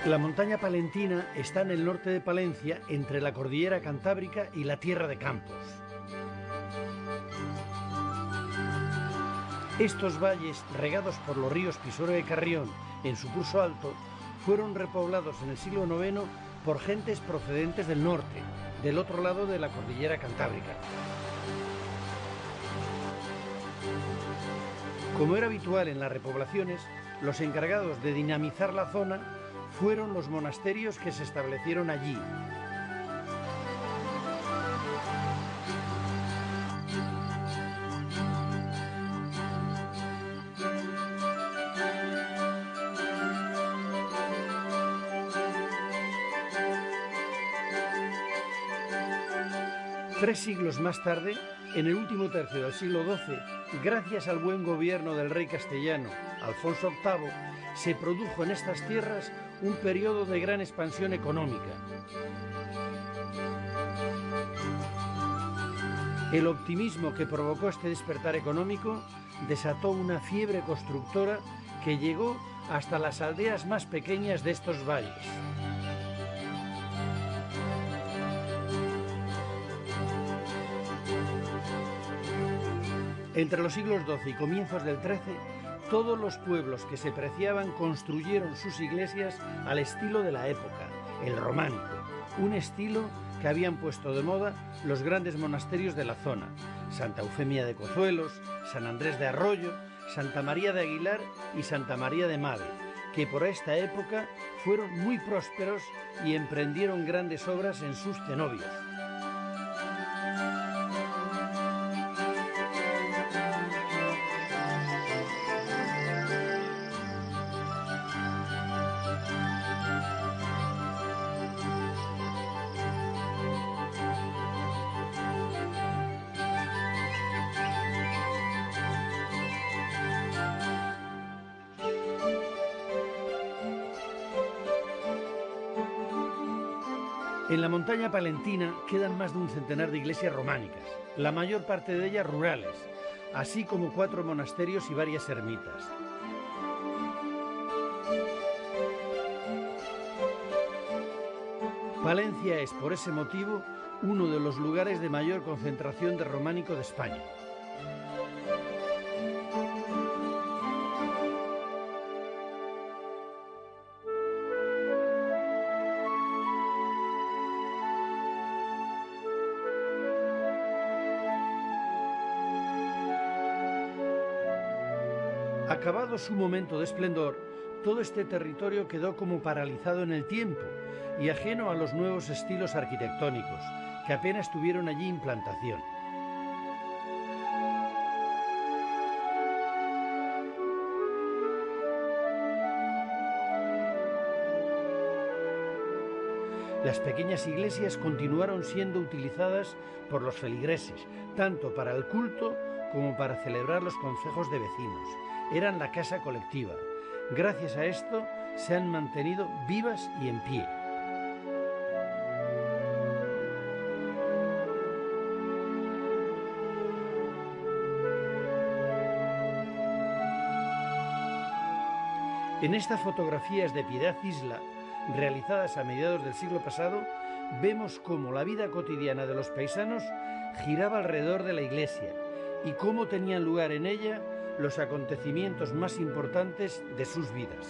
La montaña palentina está en el norte de Palencia, entre la cordillera cantábrica y la Tierra de Campos. Estos valles, regados por los ríos Pisuerga y Carrión en su curso alto, fueron repoblados en el siglo IX por gentes procedentes del norte, del otro lado de la cordillera cantábrica. Como era habitual en las repoblaciones, los encargados de dinamizar la zona fueron los monasterios que se establecieron allí. Tres siglos más tarde, en el último tercio del siglo XII, gracias al buen gobierno del rey castellano Alfonso VIII, se produjo en estas tierras un periodo de gran expansión económica. El optimismo que provocó este despertar económico desató una fiebre constructora que llegó hasta las aldeas más pequeñas de estos valles. Entre los siglos XII y comienzos del XIII, todos los pueblos que se preciaban construyeron sus iglesias al estilo de la época, el románico, un estilo que habían puesto de moda los grandes monasterios de la zona, Santa Eufemia de Cozuelos, San Andrés de Arroyo, Santa María de Aguilar y Santa María de Made, que por esta época fueron muy prósperos y emprendieron grandes obras en sus cenobios. En la montaña palentina quedan más de un centenar de iglesias románicas, la mayor parte de ellas rurales, así como 4 monasterios y varias ermitas. Palencia es, por ese motivo, uno de los lugares de mayor concentración de románico de España. Acabado su momento de esplendor, todo este territorio quedó como paralizado en el tiempo y ajeno a los nuevos estilos arquitectónicos, que apenas tuvieron allí implantación. Las pequeñas iglesias continuaron siendo utilizadas por los feligreses, tanto para el culto como para celebrar los concejos de vecinos. Eran la casa colectiva. Gracias a esto se han mantenido vivas y en pie. En estas fotografías de Piedad Isla, realizadas a mediados del siglo pasado, vemos cómo la vida cotidiana de los paisanos giraba alrededor de la iglesia y cómo tenían lugar en ella los acontecimientos más importantes de sus vidas.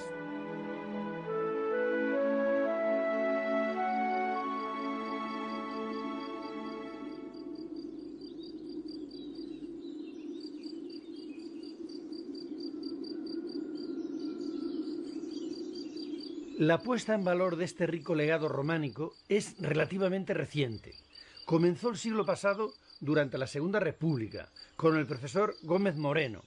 La puesta en valor de este rico legado románico es relativamente reciente. Comenzó el siglo pasado durante la Segunda República, con el profesor Gómez Moreno,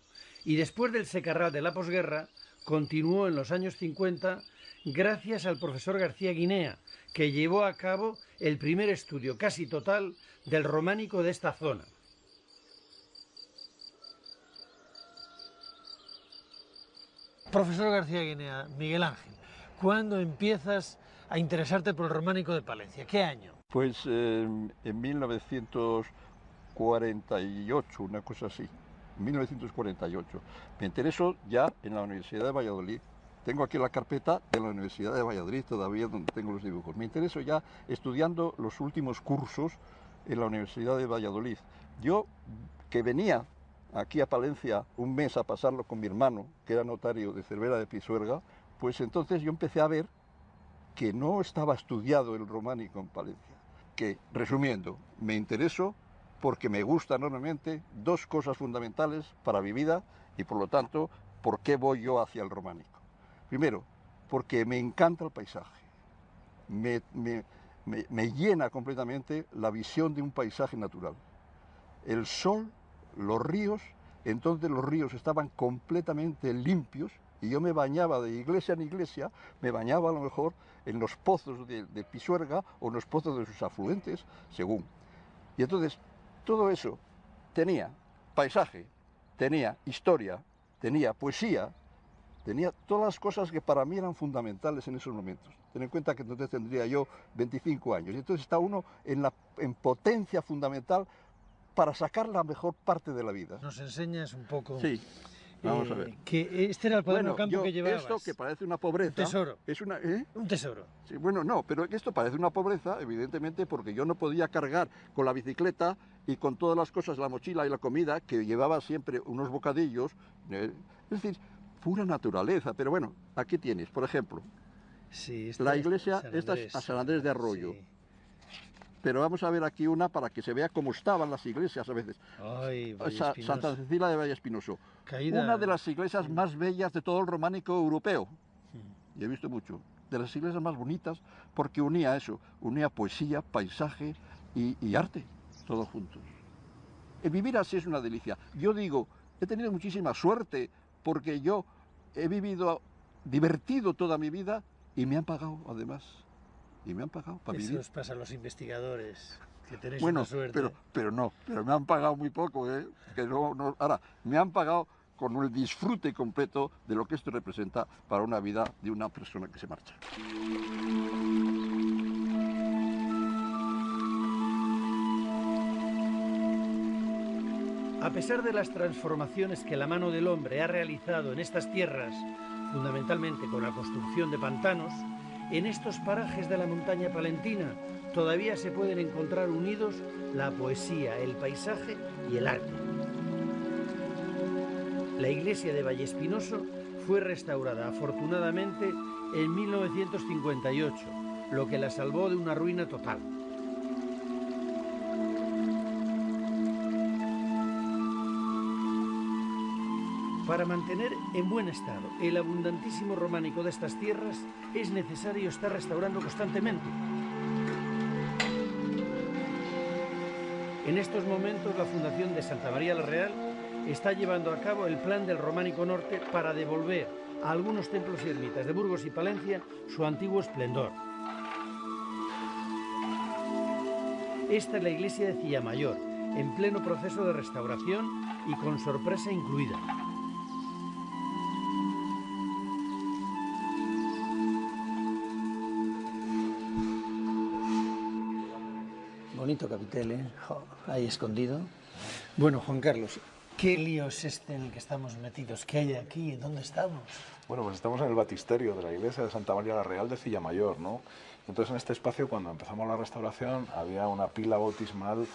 y después del secarral de la posguerra, continuó en los años 50 gracias al profesor García Guinea, que llevó a cabo el primer estudio casi total del románico de esta zona. Profesor García Guinea, Miguel Ángel, ¿cuándo empiezas a interesarte por el románico de Palencia? ¿Qué año? Pues en 1948, una cosa así. 1948. Me interesó ya en la Universidad de Valladolid, tengo aquí la carpeta de la Universidad de Valladolid todavía, donde tengo los dibujos. Me intereso ya estudiando los últimos cursos en la Universidad de Valladolid. Yo, que venía aquí a Palencia un mes a pasarlo con mi hermano, que era notario de Cervera de Pisuerga, pues entonces yo empecé a ver que no estaba estudiado el románico en Palencia. Que, resumiendo, me intereso porque me gustan enormemente dos cosas fundamentales para mi vida y, por lo tanto, ¿por qué voy yo hacia el románico? Primero, porque me encanta el paisaje. Me llena completamente la visión de un paisaje natural. El sol, los ríos, entonces los ríos estaban completamente limpios y yo me bañaba de iglesia en iglesia, me bañaba a lo mejor en los pozos de Pisuerga o en los pozos de sus afluentes, según. Y entonces todo eso tenía paisaje, tenía historia, tenía poesía, tenía todas las cosas que para mí eran fundamentales en esos momentos. Ten en cuenta que entonces tendría yo 25 años y entonces está uno en potencia fundamental para sacar la mejor parte de la vida. ¿Nos enseñas un poco? Sí, vamos a ver. Que este era el cuaderno campo que llevabas. Esto que parece una pobreza... Un tesoro. Es una, Un tesoro. Sí, bueno, no, pero esto parece una pobreza, evidentemente, porque yo no podía cargar con la bicicleta y con todas las cosas, la mochila y la comida, que llevaba siempre unos bocadillos. Es decir, pura naturaleza. Pero bueno, aquí tienes, por ejemplo, sí, la iglesia, esta es a San Andrés de Arroyo. Sí. Pero vamos a ver aquí una para que se vea cómo estaban las iglesias a veces. Ay, Santa Cecilia de Vallespinoso. Una de las iglesias más bellas de todo el románico europeo. Y he visto mucho. De las iglesias más bonitas porque unía eso, unía poesía, paisaje y arte, todos juntos. Vivir así es una delicia. Yo digo, he tenido muchísima suerte porque yo he vivido divertido toda mi vida y me han pagado además. Y me han pagado para vivir. Eso os pasa a los investigadores, que tenéis una suerte. Pero me han pagado muy poco, que ahora, me han pagado con el disfrute completo de lo que esto representa para una vida de una persona que se marcha. A pesar de las transformaciones que la mano del hombre ha realizado en estas tierras, fundamentalmente con la construcción de pantanos, en estos parajes de la montaña palentina todavía se pueden encontrar unidos la poesía, el paisaje y el arte. La iglesia de Vallespinoso fue restaurada afortunadamente en 1958, lo que la salvó de una ruina total. Para mantener en buen estado el abundantísimo románico de estas tierras es necesario estar restaurando constantemente. En estos momentos la Fundación de Santa María la Real está llevando a cabo el plan del Románico Norte para devolver a algunos templos y ermitas de Burgos y Palencia su antiguo esplendor. Esta es la iglesia de Cillamayor, en pleno proceso de restauración y con sorpresa incluida. Bonito capitel, ¿eh? Ahí escondido. Bueno, Juan Carlos, ¿qué lío es este en el que estamos metidos? ¿Qué hay aquí? ¿Dónde estamos? Bueno, pues estamos en el batisterio de la iglesia de Santa María la Real de Cillamayor, ¿no? Entonces en este espacio, cuando empezamos la restauración, había una pila bautismal,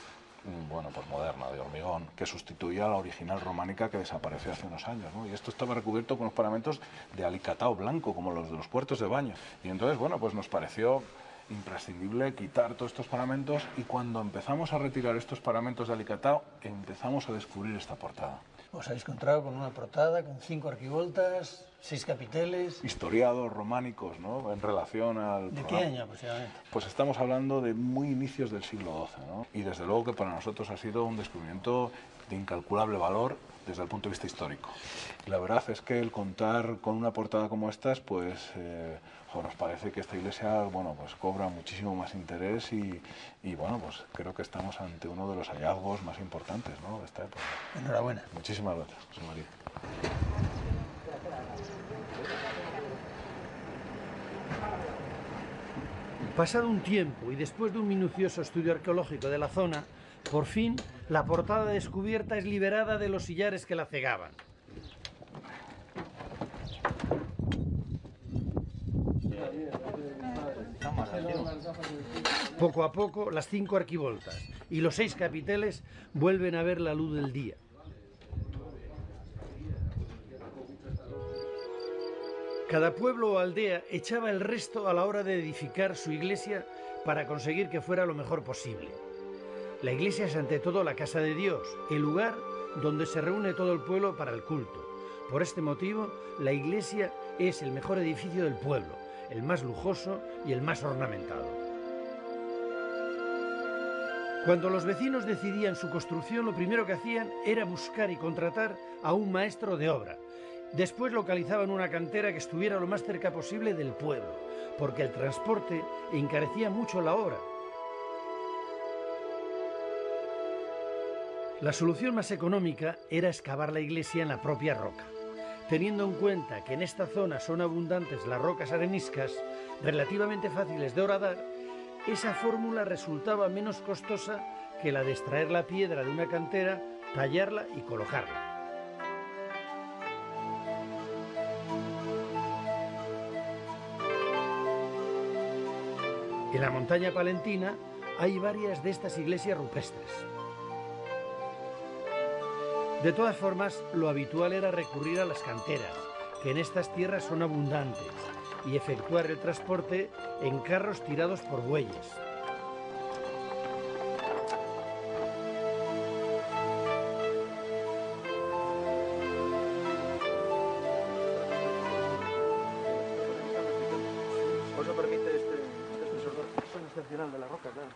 bueno, pues moderna, de hormigón, que sustituía a la original románica que desapareció hace unos años, ¿no? Y esto estaba recubierto con unos paramentos de alicatado blanco, como los de los puertos de baño. Y entonces, bueno, pues nos pareció imprescindible quitar todos estos paramentos, y cuando empezamos a retirar estos paramentos de alicatado, empezamos a descubrir esta portada. Os habéis encontrado con una portada con 5 arquivoltas, 6 capiteles... Historiados, románicos, ¿no? En relación al... ¿De qué año aproximadamente? Pues estamos hablando de muy inicios del siglo XII, ¿no? Y desde luego que para nosotros ha sido un descubrimiento de incalculable valor desde el punto de vista histórico. Y la verdad es que el contar con una portada como estas, pues nos parece que esta iglesia, bueno, pues cobra muchísimo más interés y bueno, pues creo que estamos ante uno de los hallazgos más importantes, ¿no?, de esta época. Enhorabuena. Muchísimas gracias, José María. Pasado un tiempo y después de un minucioso estudio arqueológico de la zona, por fin la portada descubierta es liberada de los sillares que la cegaban. Poco a poco, las 5 arquivoltas y los 6 capiteles vuelven a ver la luz del día. Cada pueblo o aldea echaba el resto a la hora de edificar su iglesia para conseguir que fuera lo mejor posible. La iglesia es ante todo la casa de Dios, el lugar donde se reúne todo el pueblo para el culto. Por este motivo, la iglesia es el mejor edificio del pueblo, el más lujoso y el más ornamentado. Cuando los vecinos decidían su construcción, lo primero que hacían era buscar y contratar a un maestro de obra. Después localizaban una cantera que estuviera lo más cerca posible del pueblo, porque el transporte encarecía mucho la obra. La solución más económica era excavar la iglesia en la propia roca. Teniendo en cuenta que en esta zona son abundantes las rocas areniscas, relativamente fáciles de horadar, esa fórmula resultaba menos costosa que la de extraer la piedra de una cantera, tallarla y colocarla. En la montaña palentina hay varias de estas iglesias rupestres. De todas formas, lo habitual era recurrir a las canteras, que en estas tierras son abundantes, y efectuar el transporte en carros tirados por bueyes. Eso permite este son excepcional de la roca, claro.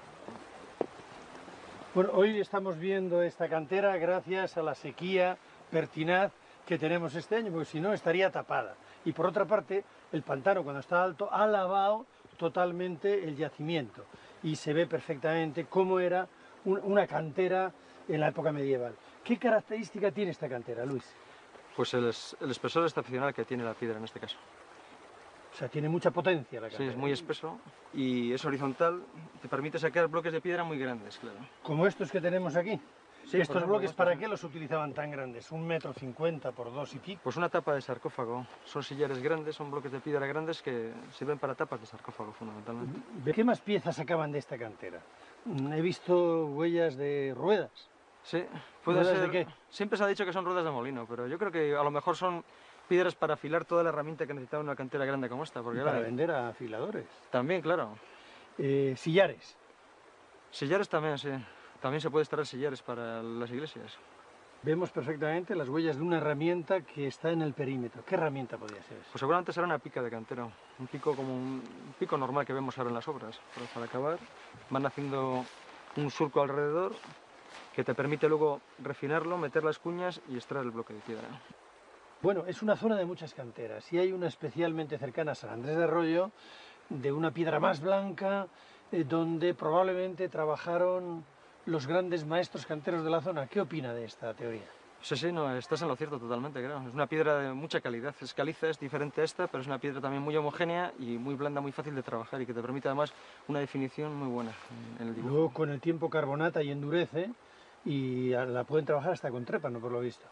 Bueno, hoy estamos viendo esta cantera gracias a la sequía pertinaz que tenemos este año, porque si no estaría tapada. Y por otra parte, el pantano cuando está alto ha lavado totalmente el yacimiento y se ve perfectamente cómo era una cantera en la época medieval. ¿Qué característica tiene esta cantera, Luis? Pues el espesor excepcional que tiene la piedra en este caso. O sea, tiene mucha potencia la cantera. Sí, es muy espeso y es horizontal, te permite sacar bloques de piedra muy grandes, claro. Como estos que tenemos aquí. Sí, por ¿Estos ejemplo, bloques estos, para sí. qué los utilizaban tan grandes? ¿1,50 m por 2 y pico? Pues una tapa de sarcófago. Son sillares grandes, son bloques de piedra grandes que sirven para tapas de sarcófago fundamentalmente. ¿Qué más piezas sacaban de esta cantera? He visto huellas de ruedas. Sí, puede ¿Ruedas ser. de qué? Siempre se ha dicho que son ruedas de molino, pero yo creo que a lo mejor son piedras para afilar toda la herramienta que necesitaba una cantera grande como esta. Porque Para ahora- vender a afiladores. También, claro. Sillares. Sillares también, sí. También se puede extraer sillares para las iglesias. Vemos perfectamente las huellas de una herramienta que está en el perímetro. ¿Qué herramienta podría ser eso? Pues seguramente será una pica de cantero. Un pico como un pico normal que vemos ahora en las obras. Pero para acabar van haciendo un surco alrededor que te permite luego refinarlo, meter las cuñas y extraer el bloque de piedra. Bueno, es una zona de muchas canteras y hay una especialmente cercana a San Andrés de Arroyo, de una piedra más blanca, donde probablemente trabajaron los grandes maestros canteros de la zona. ¿Qué opina de esta teoría? Sí, sí, no, estás en lo cierto totalmente, creo. Es una piedra de mucha calidad. Es caliza, es diferente a esta, pero es una piedra también muy homogénea y muy blanda, muy fácil de trabajar y que te permite además una definición muy buena en el dibujo. Luego con el tiempo carbonata y endurece y la pueden trabajar hasta con trépano, por lo visto.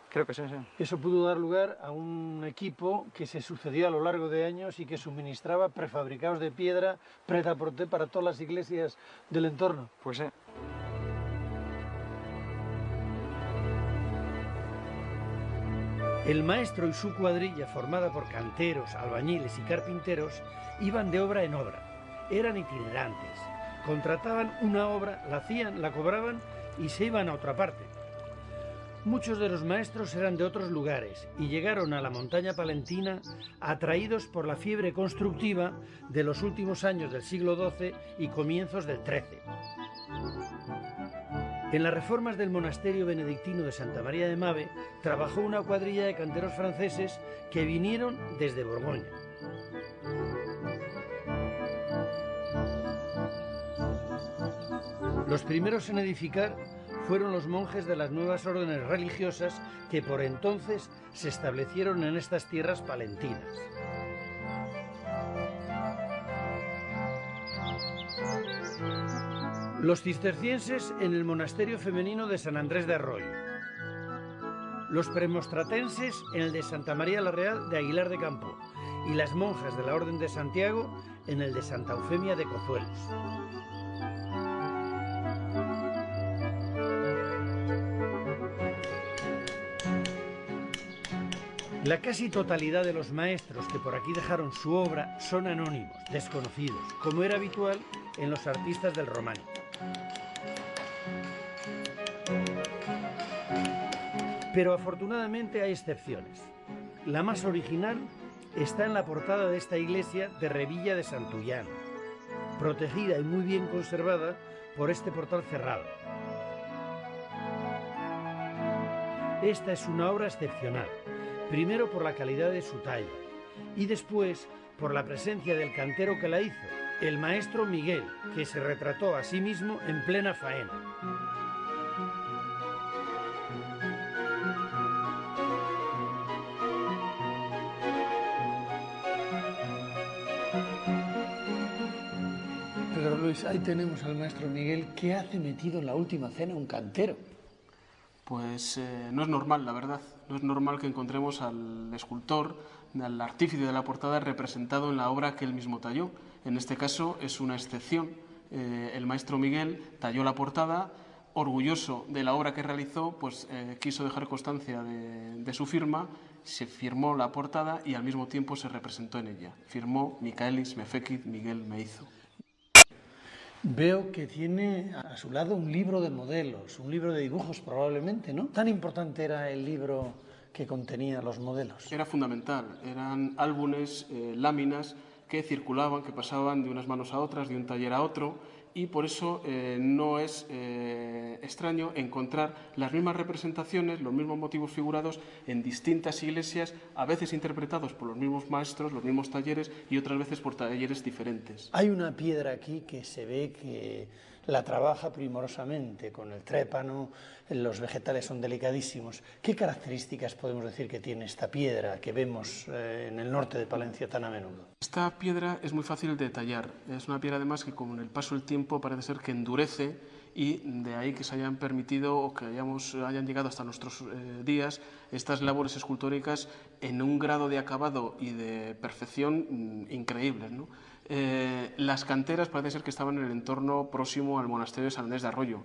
Creo que sí, sí. Eso pudo dar lugar a un equipo que se sucedió a lo largo de años y que suministraba prefabricados de piedra prêt-à-porter para todas las iglesias del entorno. Pues sí. El maestro y su cuadrilla, formada por canteros, albañiles y carpinteros, iban de obra en obra. Eran itinerantes. Contrataban una obra, la hacían, la cobraban y se iban a otra parte. Muchos de los maestros eran de otros lugares y llegaron a la montaña palentina atraídos por la fiebre constructiva de los últimos años del siglo XII y comienzos del XIII. En las reformas del monasterio benedictino de Santa María de Mave trabajó una cuadrilla de canteros franceses que vinieron desde Borgoña. Los primeros en edificar fueron los monjes de las nuevas órdenes religiosas que por entonces se establecieron en estas tierras palentinas. Los cistercienses en el monasterio femenino de San Andrés de Arroyo. Los premostratenses en el de Santa María la Real de Aguilar de Campo. Y las monjas de la Orden de Santiago en el de Santa Eufemia de Cozuelos. La casi totalidad de los maestros que por aquí dejaron su obra son anónimos, desconocidos, como era habitual en los artistas del románico. Pero afortunadamente hay excepciones. La más original está en la portada de esta iglesia de Revilla de Santullán, protegida y muy bien conservada por este portal cerrado. Esta es una obra excepcional, primero por la calidad de su talla y después por la presencia del cantero que la hizo, el maestro Miguel, que se retrató a sí mismo en plena faena. Pedro Luis, ahí tenemos al maestro Miguel. ¿Qué hace metido en la última cena un cantero? Pues no es normal, la verdad. No es normal que encontremos al escultor, al artífice de la portada representado en la obra que él mismo talló. En este caso es una excepción. El maestro Miguel talló la portada, orgulloso de la obra que realizó, pues quiso dejar constancia de su firma, se firmó la portada y al mismo tiempo se representó en ella. Firmó Michaelis me fecit Miguel me hizo. Veo que tiene a su lado un libro de modelos, un libro de dibujos probablemente, ¿no? ¿Tan importante era el libro que contenía los modelos? Era fundamental, eran álbumes, láminas que circulaban, que pasaban de unas manos a otras, de un taller a otro, y por eso no es extraño encontrar las mismas representaciones, los mismos motivos figurados en distintas iglesias, a veces interpretados por los mismos maestros, los mismos talleres y otras veces por talleres diferentes. Hay una piedra aquí que se ve que la trabaja primorosamente con el trépano, los vegetales son delicadísimos. ¿Qué características podemos decir que tiene esta piedra que vemos en el norte de Palencia tan a menudo? Esta piedra es muy fácil de tallar. Es una piedra además que con el paso del tiempo parece ser que endurece y de ahí que se hayan permitido o que hayan llegado hasta nuestros días estas labores escultóricas en un grado de acabado y de perfección increíbles, ¿no? Las canteras parece ser que estaban en el entorno próximo al monasterio de San Andrés de Arroyo,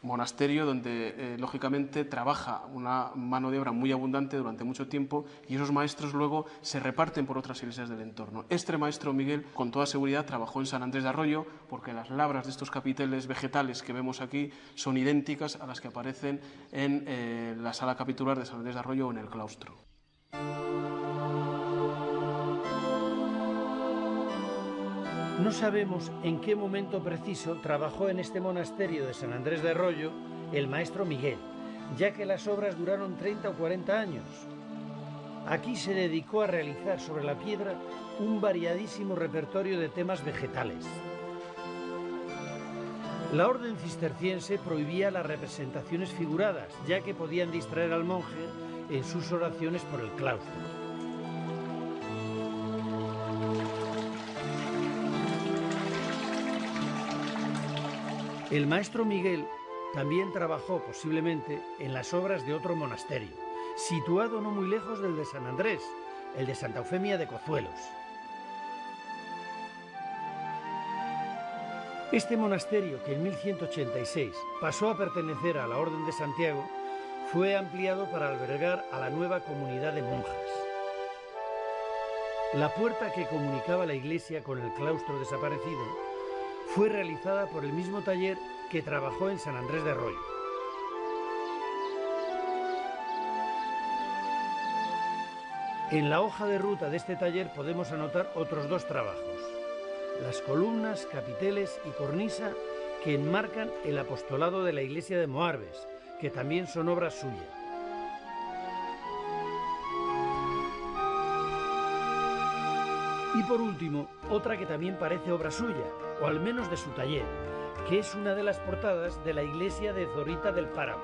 monasterio donde lógicamente trabaja una mano de obra muy abundante durante mucho tiempo y esos maestros luego se reparten por otras iglesias del entorno. Este maestro Miguel con toda seguridad trabajó en San Andrés de Arroyo porque las labras de estos capiteles vegetales que vemos aquí son idénticas a las que aparecen en la sala capitular de San Andrés de Arroyo o en el claustro. No sabemos en qué momento preciso trabajó en este monasterio de San Andrés de Arroyo el maestro Miguel, ya que las obras duraron 30 o 40 años. Aquí se dedicó a realizar sobre la piedra un variadísimo repertorio de temas vegetales. La orden cisterciense prohibía las representaciones figuradas, ya que podían distraer al monje en sus oraciones por el claustro. El maestro Miguel también trabajó posiblemente en las obras de otro monasterio, situado no muy lejos del de San Andrés, el de Santa Eufemia de Cozuelos. Este monasterio, que en 1186 pasó a pertenecer a la Orden de Santiago, fue ampliado para albergar a la nueva comunidad de monjas. La puerta que comunicaba la iglesia con el claustro desaparecido fue realizada por el mismo taller que trabajó en San Andrés de Arroyo. En la hoja de ruta de este taller podemos anotar otros dos trabajos: las columnas, capiteles y cornisa que enmarcan el apostolado de la iglesia de Moarbes, que también son obras suyas. Y por último, otra que también parece obra suya, o al menos de su taller, que es una de las portadas de la iglesia de Zorita del Páramo.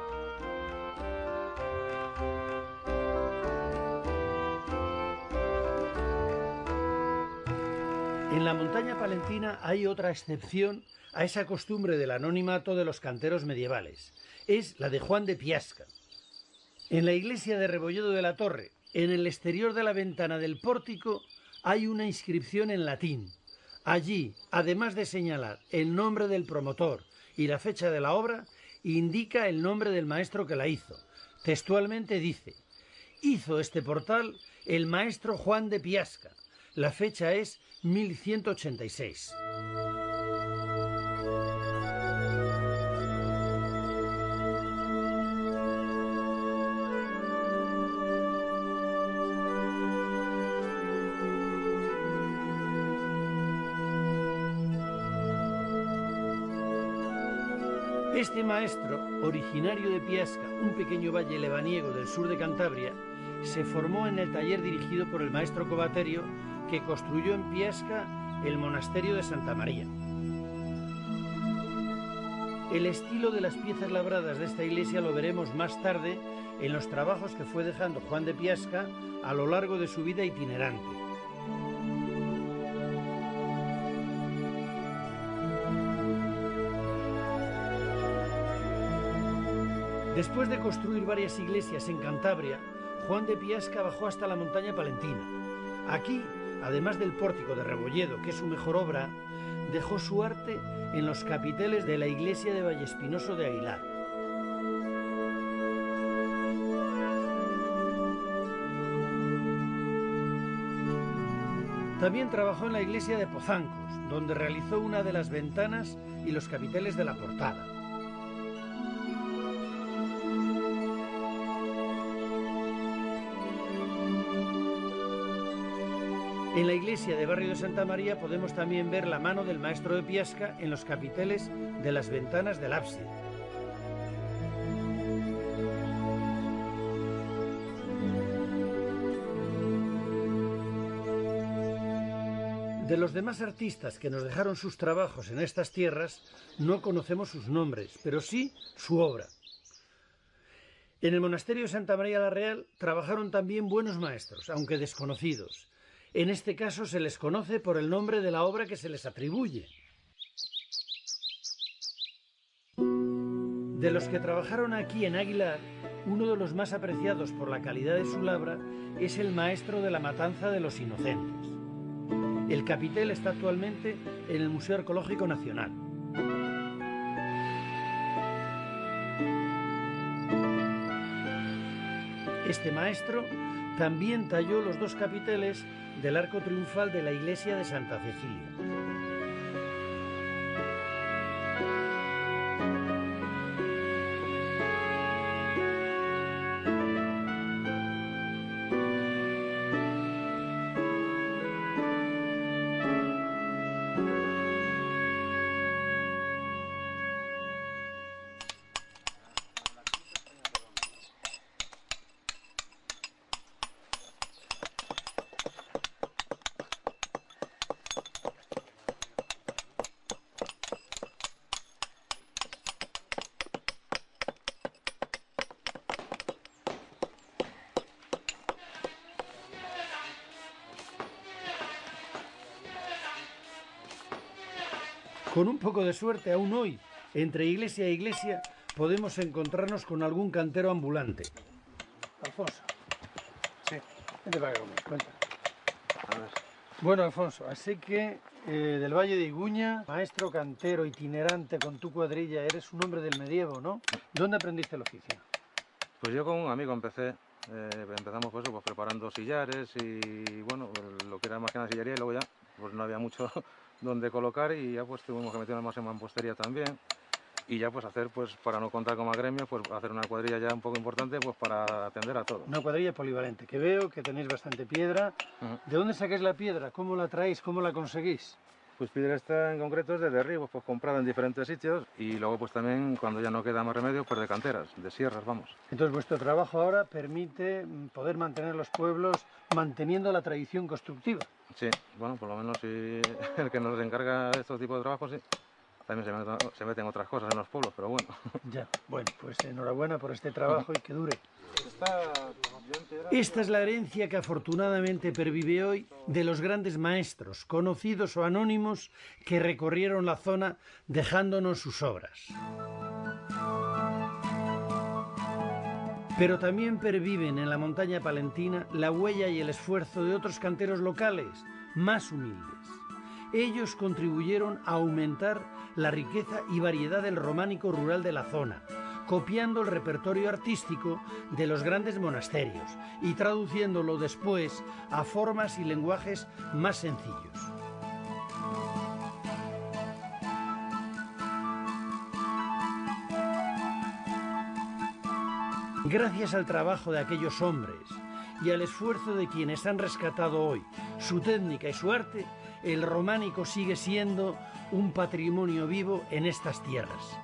En la montaña palentina hay otra excepción a esa costumbre del anonimato de los canteros medievales. Es la de Juan de Piasca. En la iglesia de Rebolledo de la Torre, en el exterior de la ventana del pórtico, hay una inscripción en latín: Allí, además de señalar el nombre del promotor y la fecha de la obra, indica el nombre del maestro que la hizo. Textualmente dice: hizo este portal el maestro Juan de Piasca. La fecha es 1186. Este maestro, originario de Piasca, un pequeño valle lebaniego del sur de Cantabria, se formó en el taller dirigido por el maestro Covaterio, que construyó en Piasca el monasterio de Santa María. El estilo de las piezas labradas de esta iglesia lo veremos más tarde en los trabajos que fue dejando Juan de Piasca a lo largo de su vida itinerante. Después de construir varias iglesias en Cantabria, Juan de Piasca bajó hasta la montaña palentina. Aquí, además del pórtico de Rebolledo, que es su mejor obra, dejó su arte en los capiteles de la iglesia de Vallespinoso de Aguilar. También trabajó en la iglesia de Pozancos, donde realizó una de las ventanas y los capiteles de la portada. En la iglesia de Barrio de Santa María podemos también ver la mano del maestro de Piasca en los capiteles de las ventanas del ábside. De los demás artistas que nos dejaron sus trabajos en estas tierras, no conocemos sus nombres, pero sí su obra. En el monasterio de Santa María la Real trabajaron también buenos maestros, aunque desconocidos. En este caso se les conoce por el nombre de la obra que se les atribuye. De los que trabajaron aquí en Aguilar, uno de los más apreciados por la calidad de su labra es el maestro de la matanza de los inocentes. El capitel está actualmente en el Museo Arqueológico Nacional. Este maestro también talló los dos capiteles del arco triunfal de la iglesia de Santa Cecilia. Con un poco de suerte, aún hoy, entre iglesia e iglesia, podemos encontrarnos con algún cantero ambulante. Alfonso. Sí. Vente para acá conmigo, cuenta. A ver. Bueno, Alfonso, así que del Valle de Iguña, maestro cantero itinerante con tu cuadrilla, eres un hombre del medievo, ¿no? ¿Dónde aprendiste el oficio? Pues yo con un amigo empecé. Empezamos pues preparando sillares y bueno, lo que era más que nada sillería, y luego ya pues no había mucho donde colocar y ya pues tuvimos que meternos más en mampostería también y ya pues hacer, pues para no contar como gremio, pues hacer una cuadrilla ya un poco importante pues para atender a todo. Una cuadrilla polivalente, que veo que tenéis bastante piedra. ¿De dónde sacáis la piedra? ¿Cómo la traéis? ¿Cómo la conseguís? Pues piedra esta en concreto es de derribos, pues comprada en diferentes sitios y luego pues también cuando ya no queda más remedio pues de canteras, de sierras, vamos. Entonces vuestro trabajo ahora permite poder mantener los pueblos manteniendo la tradición constructiva. Sí, bueno, por lo menos si el que nos encarga de estos tipos de trabajos, sí. También se meten otras cosas en los pueblos, pero bueno. Ya, bueno, pues enhorabuena por este trabajo y que dure. Esta es la herencia que afortunadamente pervive hoy de los grandes maestros, conocidos o anónimos, que recorrieron la zona dejándonos sus obras. Pero también perviven en la montaña palentina la huella y el esfuerzo de otros canteros locales, más humildes, Ellos contribuyeron a aumentar la riqueza y variedad del románico rural de la zona, copiando el repertorio artístico de los grandes monasterios y traduciéndolo después a formas y lenguajes más sencillos. Gracias al trabajo de aquellos hombres y al esfuerzo de quienes han rescatado hoy su técnica y su arte, el románico sigue siendo un patrimonio vivo en estas tierras.